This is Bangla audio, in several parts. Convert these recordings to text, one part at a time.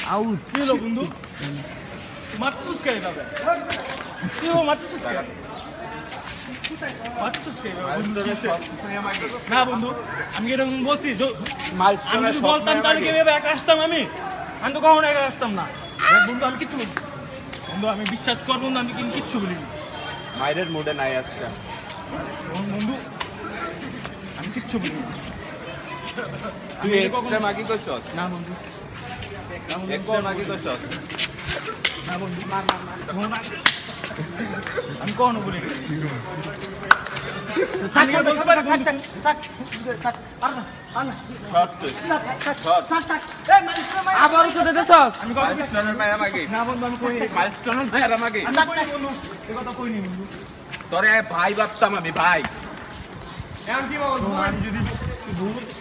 আউট কি হলো বন্ধু মারতেছিস কে এভাবে কি ও মারতেছিস কে মারতেছিস কে না বন্ধু আমি এরকম বলছি আমি যদি বলতাম তাহলে কি এভাবে একা আসতাম আমি তো কখনো একা আসতাম না বন্ধু আমি কিচ্ছু বলছি বন্ধু আমি বিশ্বাস কর বন্ধু আমি কিন্তু কিচ্ছু বলিনি মায়ের মুডে নাই আজকে বন্ধু আমি কিচ্ছু বলিনি তুই এক্সট্রা মাগি কইছস না বন্ধু এক্সট্রা মাগি কইছস না বন্ধু আমি কখনো বলি আবার তো দিতেছস আমি কথা মাইলস্টোনের মায়া মাগি না বন্ধু আমি কই মাইলস্টোনের মায়া মাগি বন্ধু এ কথা কইনি বন্ধু তোরে ভাই ভাবতাম আমি ভাই এখন কি বলবো আমি যদি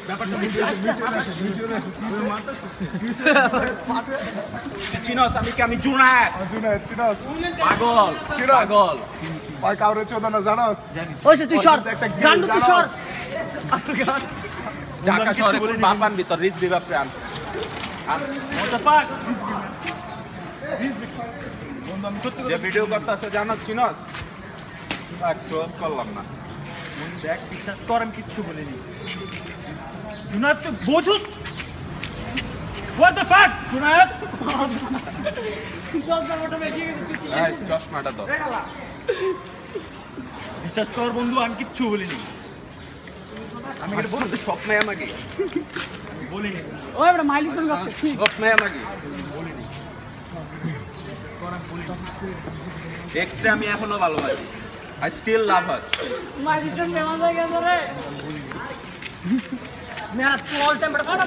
ব্যাপারটা চিনস আমি কি আমি জুনায়েদ পাগল পাগল ভাই কাউরে চোদনা জানাস ওইসে তুই সর গান্ডু তুই সর ঢাকা শহরে কোন বাপান ভিতর রিস বিবা প্রাণ আর বন্ধু আমি সত্যি যে ভিডিও করতেছে জানাস চিনস একশো করলাম না বন্ধু দেখ বিশ্বাস কর আমি কিচ্ছু বলিনি জুনায়েদ তুই বোঝুস What the fuck জুনায়েদ এই চশমাটা দাও বিশ্বাস কর বন্ধু আমি কিচ্ছু বলিনি আমি এটা বলতে স্বপ্নে আমাকে বলিনি ওই বড় মাইলিস করতে স্বপ্নে আমাকে এক্সট্রা আমি এখনো ভালোবাসি আই স্টিল লাভ হার মাইলিস মেমা জায়গা ধরে মেরা চলতে বড়